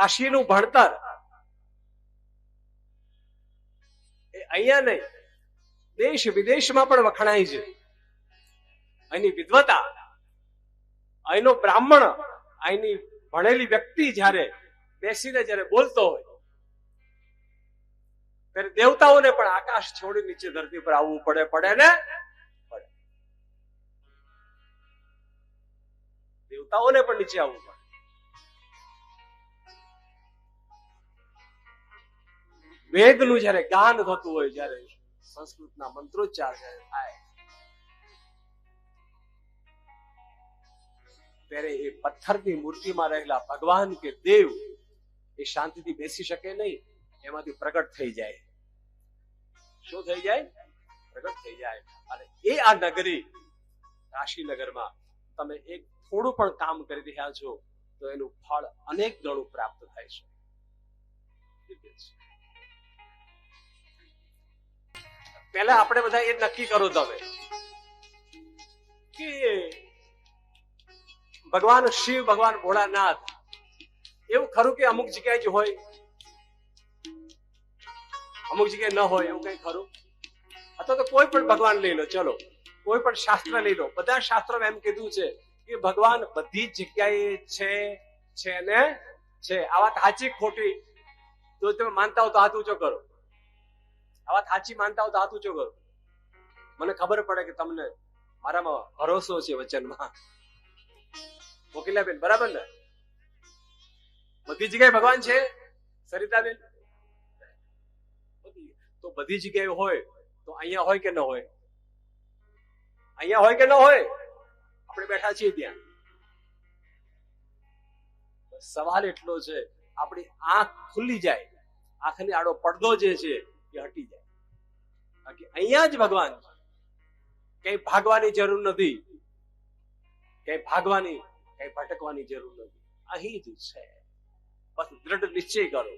કાશીનું ભણતર એ અહીંયા નહીં, દેશ વિદેશમાં પણ વખણાય છે. અહીંની વિદ્વતા, અહીંનો બ્રાહ્મણ, અહીંની ભણેલી વ્યક્તિ જયારે બેસીને જયારે બોલતો હોય ત્યારે દેવતાઓને પણ આકાશ છોડી નીચે ધરતી પર આવવું પડે ને પડે. દેવતાઓને પણ નીચે આવવું પડે. વેદનું જયારે ગાન થતું હોય, જયારે સંસ્કૃતના મંત્રોચ્ચાર જયારે થાય ત્યારે એ પથ્થરની મૂર્તિમાં રહેલા ભગવાન કે દેવ એ શાંતિથી બેસી શકે નહીં, એમાંથી પ્રગટ થઈ જાય. શું થઈ જાય? પ્રગટ થઈ જાય. અને એ આ નગરી કાશી નગરમાં તમે એક થોડું પણ કામ કરી રહ્યા છો તો એનું ફળ અનેક ગણું પ્રાપ્ત થાય છે. પહેલા આપણે બધા એ નક્કી કરો તમે કે ભગવાન શિવ, ભગવાન ભોળાનાથ એવું ખરું કે અમુક જગ્યાએ જ હોય, અમુક જગ્યાએ ન હોય, એવું કઈ ખરું? અથવા તો કોઈ પણ ભગવાન લઈ લો, ચલો કોઈ પણ શાસ્ત્ર લઈ લો, બધા શાસ્ત્રોમાં એમ કીધું છે કે ભગવાન બધી જગ્યાએ છે ને છે. આ વાત સાચી ખોટી? તો તમે માનતા હો તો હાથ ઊંચો કરો. આ વાત સાચી માનતા હો તો હાથ ઊંચો કરો. મને ખબર પડે કે તમને મારામાં ભરોસો છે વચનમાં. મોકીલાબેન બરાબર ને? બધી જગ્યાએ ભગવાન છે સરિતાબેન? તો બધી જગ્યાએ હોય તો અહીંયા હોય કે ન હોય? અહીંયા હોય કે ન હોય? આપણે બેઠા છીએ ત્યાં. સવાલ એટલો છે, આપણી આંખ ખુલ્લી જાય, આંખની આડો પડદો જે છે એ હટી જાય. બાકી અહીંયા જ ભગવાન છે. કઈ ભાગવાની જરૂર નથી, કઈ ભાગવાની, કઈ ભટકવાની જરૂર નથી. અહીં જ છે. બસ દ્રઢ નિશ્ચય કરો.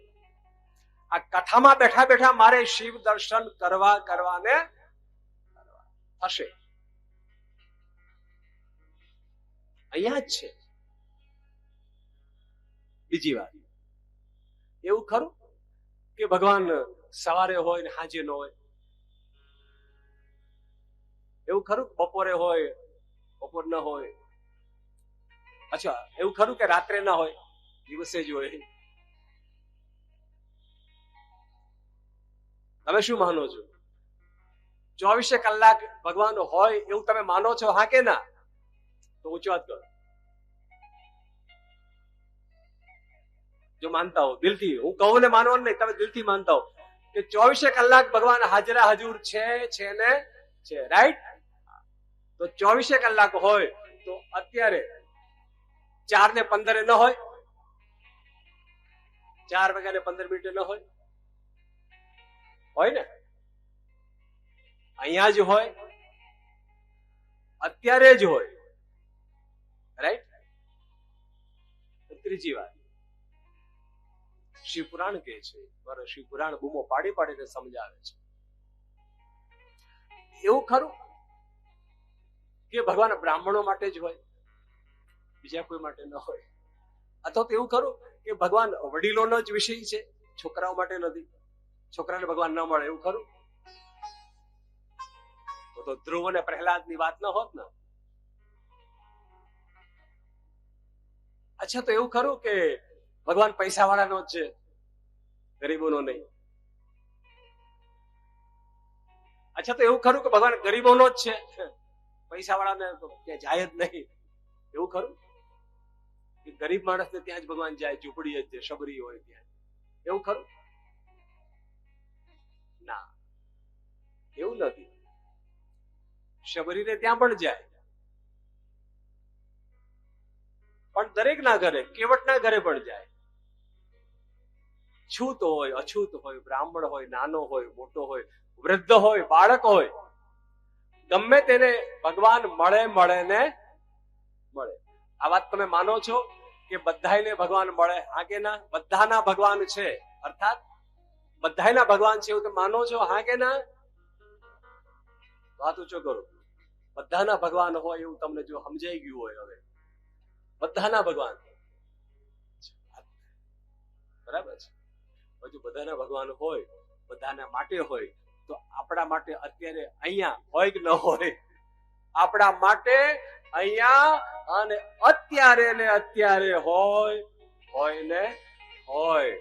આ કથામાં બેઠા બેઠા મારે શિવ દર્શન કરવાને થશે. અહીંયા જ છે. બીજી વાત, એવું ખરું કે ભગવાન સવારે હોય ને સાંજે ન હોય? એવું ખરું બપોરે હોય, બપોર ન હોય? અચ્છા, એવું ખરું કે રાત્રે ના હોય, દિવસે જ હોય? તમે શું માનો છો? 24 કલાક ભગવાન હોય એવું તમે માનો છો? હા કે ના? તો ઊંચો હાથ કરો જો માનતા હો દિલથી. હું કહું ને માનવાનું નહીં, તમે દિલથી માનતા હો કે 24 કલાક ભગવાન હાજરા હજુર છે ને છે, રાઈટ? તો 24 કલાક હોય તો અત્યારે 4:15 ન હોય? 4:15 ન હોય? હોય ને? અહીંયા જ હોય, અત્યારે જ હોય, રાઈટ? ત્રીજી વાત, શિવપુરાણ કે છે, શિવપુરાણ બૂમો પાડી પાડીને સમજાવે છે. એવું ખરું કે ભગવાન બ્રાહ્મણો માટે જ હોય, બીજા કોઈ માટે ન હોય? અથવા તો એવું ખરું કે ભગવાન વડીલોનો જ વિષય છે, છોકરાઓ માટે નથી, છોકરાને ભગવાન ન મળે, એવું ખરું? તો ધ્રુવ અને પ્રહલાદ ની વાત ન હોત ને. અચ્છા, તો એવું ખરું કે ભગવાન પૈસા વાળાનો જ છે, ગરીબોનો નહીં? અચ્છા, તો એવું ખરું કે ભગવાન ગરીબોનો જ છે, પૈસા વાળાને ત્યાં જાય જ નહીં? એવું ખરું કે ગરીબ માણસને ત્યાં જ ભગવાન જાય, ઝૂંપડી જ શબરી હોય ત્યાં? એવું ખરું? ના, એવું નથી. શબરીને ત્યાં પણ જાય, પણ દરેક ના ઘરે, કેવટ ના ઘરે પણ જાય. છૂત હોય, અછૂત હોય, બ્રાહ્મણ હોય, નાનો હોય, મોટો હોય, વૃદ્ધ હોય, બાળક હોય, ગમે તેને ભગવાન મળે ને મળે. આ વાત તમે માનો છો કે બધાને ભગવાન મળે? હા કે ના? બધાના ભગવાન છે, અર્થાત બધાના ભગવાન છે એવું તમે માનો છો? હા કે ના? વાત ઊંચો કરો. બધાના ભગવાન હોય એવું તમને જો સમજાઈ ગયું હોય, હવે બધાના ભગવાન, બધાના ભગવાન હોય, બધાના માટે હોય, તો આપણા માટે અત્યારે અહીંયા હોય કે ન હોય? આપણા માટે અહીંયા અને અત્યારે ને અત્યારે હોય ને હોય.